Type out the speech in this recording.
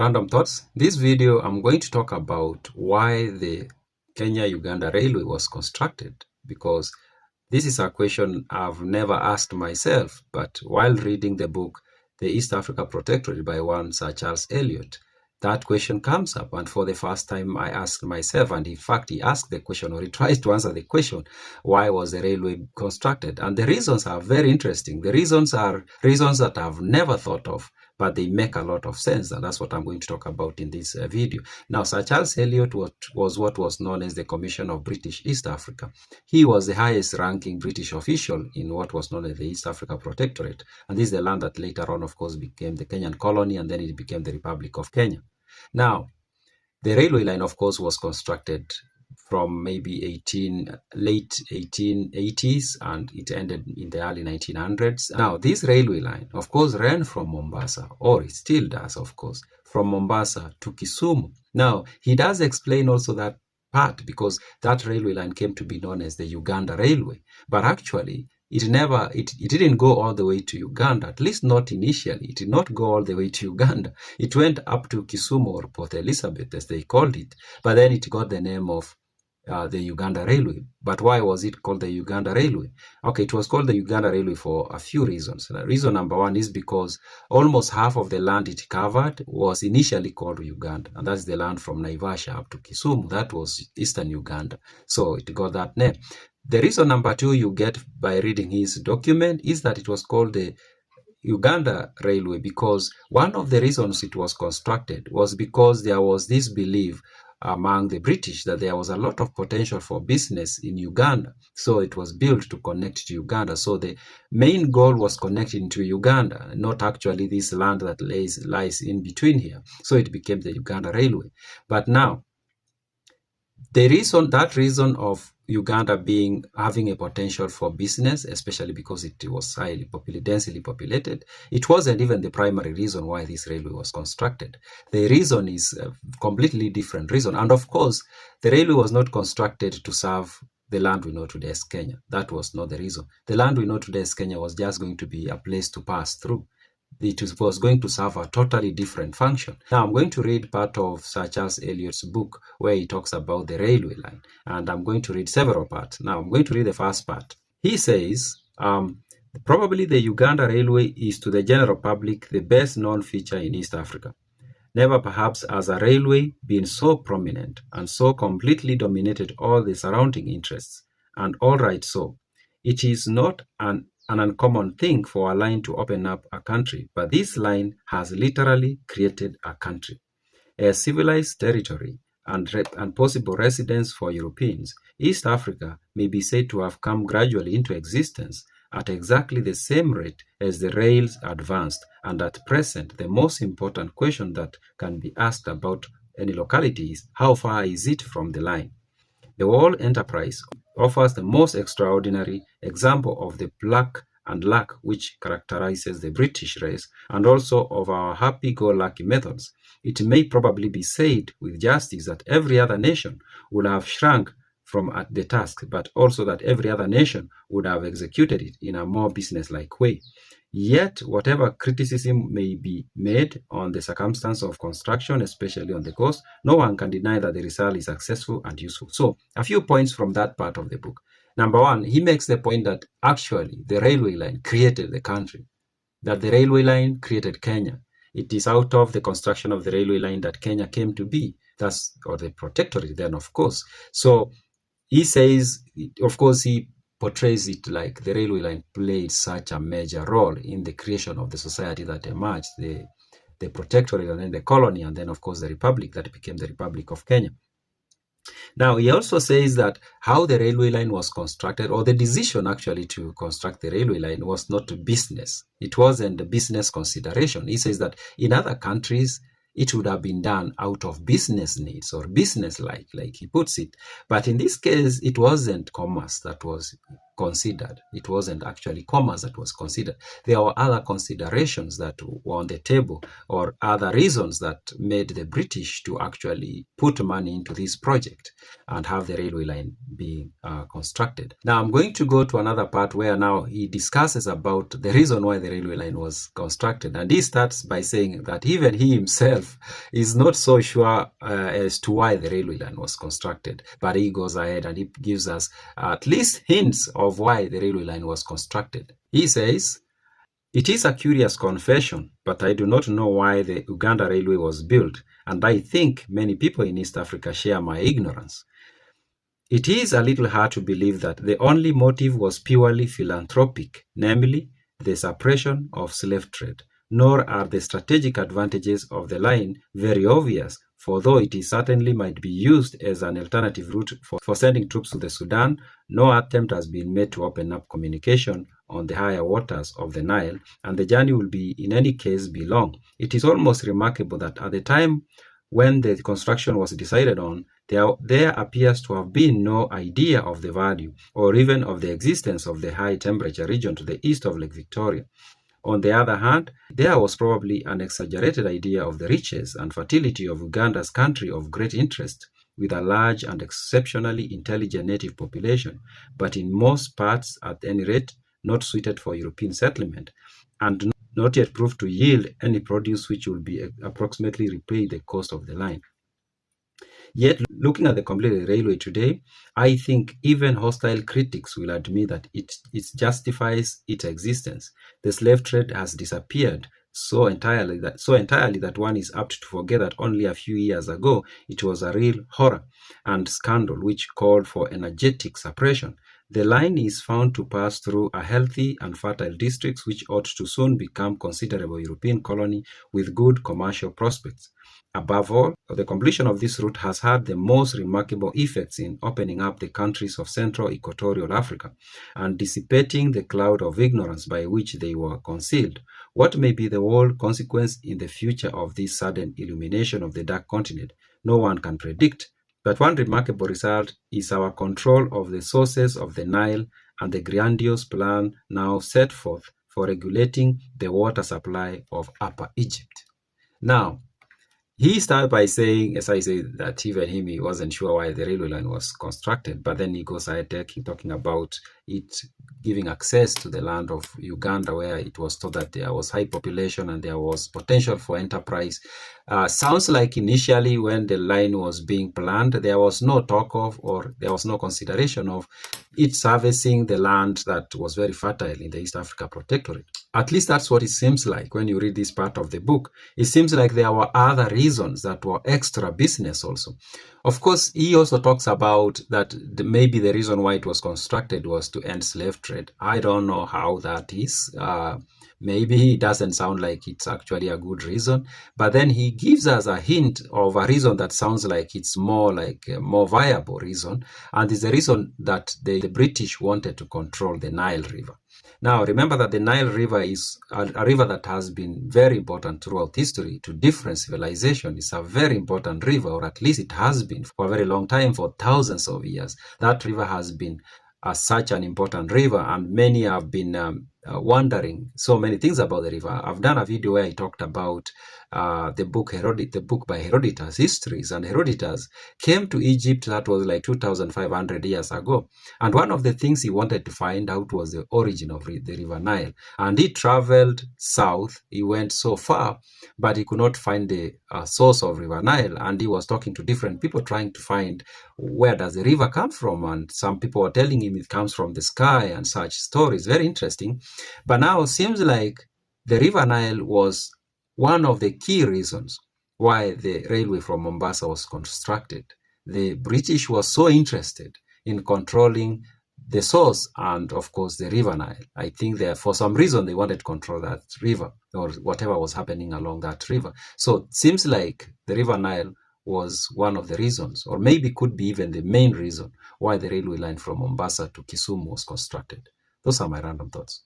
Random thoughts. This video I'm going to talk about why the Kenya-Uganda Railway was constructed, because this is a question I've never asked myself, but while reading the book The East Africa Protectorate by one Sir Charles Elliot, that question comes up, and for the first time I asked myself, and in fact he asked the question, or he tries to answer the question, why was the railway constructed? And the reasons are very interesting. The reasons are reasons that I've never thought of, but they make a lot of sense, and that's what I'm going to talk about in this video. Now, Sir Charles Elliot was what was known as the Commissioner of British East Africa. He was the highest ranking British official in what was known as the East Africa Protectorate, and this is the land that later on, of course, became the Kenyan colony, and then it became the Republic of Kenya. Now, the railway line, of course, was constructed from maybe late 1880s, and it ended in the early 1900s. Now, this railway line, of course, ran from Mombasa, or it still does, of course, from Mombasa to Kisumu. Now, he does explain also that part, because that railway line came to be known as the Uganda Railway. But actually, it didn't go all the way to Uganda, at least not initially. It did not go all the way to Uganda. It went up to Kisumu, or Port Elizabeth, as they called it. But then it got the name of the Uganda Railway. But why was it called the Uganda Railway? Okay, it was called the Uganda Railway for a few reasons. Reason number one is because almost half of the land it covered was initially called Uganda, and that's the land from Naivasha up to Kisumu. That was eastern Uganda, so it got that name. The reason number two you get by reading his document is that it was called the Uganda Railway because one of the reasons it was constructed was because there was this belief among the British that there was a lot of potential for business in Uganda. So it was built to connect to Uganda. So the main goal was connecting to Uganda, not actually this land that lies in between here. So it became the Uganda Railway. But now, that reason of Uganda having a potential for business, especially because it was densely populated, it wasn't even the primary reason why this railway was constructed. The reason is a completely different reason. And of course, the railway was not constructed to serve the land we know today as Kenya. That was not the reason. The land we know today as Kenya was just going to be a place to pass through. It was going to serve a totally different function. Now, I'm going to read part of Sir Charles Eliot's book where he talks about the railway line, and I'm going to read several parts. Now, I'm going to read the first part. He says, probably the Uganda Railway is to the general public the best known feature in East Africa. Never perhaps has a railway been so prominent and so completely dominated all the surrounding interests, and all right so. It is not an uncommon thing for a line to open up a country, but this line has literally created a country, a civilized territory, and possible residence for Europeans. East Africa may be said to have come gradually into existence at exactly the same rate as the rails advanced, and at present the most important question that can be asked about any locality is, how far is it from the line? The whole enterprise offers the most extraordinary example of the pluck and luck which characterizes the British race, and also of our happy-go-lucky methods. It may probably be said with justice that every other nation would have shrunk from the task, but also that every other nation would have executed it in a more business-like way. Yet, whatever criticism may be made on the circumstance of construction, especially on the coast, no one can deny that the result is successful and useful. So, a few points from that part of the book. Number one, he makes the point that actually the railway line created the country, that the railway line created Kenya. It is out of the construction of the railway line that Kenya came to be, or the protectorate then, of course. So, he says, of course, he portrays it like the railway line played such a major role in the creation of the society that emerged, the protectorate and then the colony, and then of course the republic that became the Republic of Kenya. Now, he also says that how the railway line was constructed, or the decision actually to construct the railway line, was not business. It wasn't a business consideration. He says that in other countries, it would have been done out of business needs or business-like he puts it. But in this case, it wasn't commerce that was considered. It wasn't actually commerce that was considered. There were other considerations that were on the table, or other reasons that made the British to actually put money into this project and have the railway line being constructed. Now I'm going to go to another part where now he discusses about the reason why the railway line was constructed, and he starts by saying that even he himself is not so sure as to why the railway line was constructed, but he goes ahead and he gives us at least hints of why the railway line was constructed. He says, "It is a curious confession, but I do not know why the Uganda Railway was built, and I think many people in East Africa share my ignorance. It is a little hard to believe that the only motive was purely philanthropic, namely, the suppression of slave trade. Nor are the strategic advantages of the line very obvious, for though it certainly might be used as an alternative route for sending troops to the Sudan, no attempt has been made to open up communication on the higher waters of the Nile, and the journey will be in any case be long. It is almost remarkable that at the time when the construction was decided on, there appears to have been no idea of the value or even of the existence of the high temperature region to the east of Lake Victoria. On the other hand, there was probably an exaggerated idea of the riches and fertility of Uganda's country of great interest, with a large and exceptionally intelligent native population, but in most parts, at any rate, not suited for European settlement, and not yet proved to yield any produce which will be approximately repay the cost of the line. Yet, looking at the completed railway today, I think even hostile critics will admit that it justifies its existence. The slave trade has disappeared so entirely that one is apt to forget that only a few years ago it was a real horror and scandal which called for energetic suppression. The line is found to pass through a healthy and fertile districts which ought to soon become considerable European colony with good commercial prospects. Above all, the completion of this route has had the most remarkable effects in opening up the countries of Central Equatorial Africa and dissipating the cloud of ignorance by which they were concealed. What may be the world consequence in the future of this sudden illumination of the dark continent, no one can predict. But one remarkable result is our control of the sources of the Nile and the grandiose plan now set forth for regulating the water supply of Upper Egypt." Now, he started by saying, as I said, that even him, he wasn't sure why the railway line was constructed, but then he goes ahead talking about it giving access to the land of Uganda, where it was thought that there was high population and there was potential for enterprise. Sounds like initially when the line was being planned, there was no talk of, or there was no consideration of it servicing the land that was very fertile in the East Africa Protectorate. At least that's what it seems like when you read this part of the book. It seems like there were other reasons that were extra business also. Of course, he also talks about that maybe the reason why it was constructed was to end slave trade. I don't know how that is. Maybe it doesn't sound like it's actually a good reason, but then he gives us a hint of a reason that sounds like it's more like a more viable reason, and it's the reason that the British wanted to control the Nile River. Now, remember that the Nile River is a river that has been very important throughout history to different civilizations. It's a very important river, or at least it has been for a very long time, for thousands of years. That river has been such an important river, and many have been wondering so many things about the river. I've done a video where I talked about the book by Herodotus, Histories, and Herodotus came to Egypt, that was like 2,500 years ago. And one of the things he wanted to find out was the origin of the river Nile. And he traveled south, he went so far, but he could not find the source of river Nile. And he was talking to different people trying to find where does the river come from. And some people were telling him it comes from the sky and such stories. Very interesting. But now it seems like the river Nile was one of the key reasons why the railway from Mombasa was constructed. The British were so interested in controlling the source and, of course, the river Nile. I think that for some reason they wanted to control that river or whatever was happening along that river. So it seems like the river Nile was one of the reasons, or maybe could be even the main reason why the railway line from Mombasa to Kisumu was constructed. Those are my random thoughts.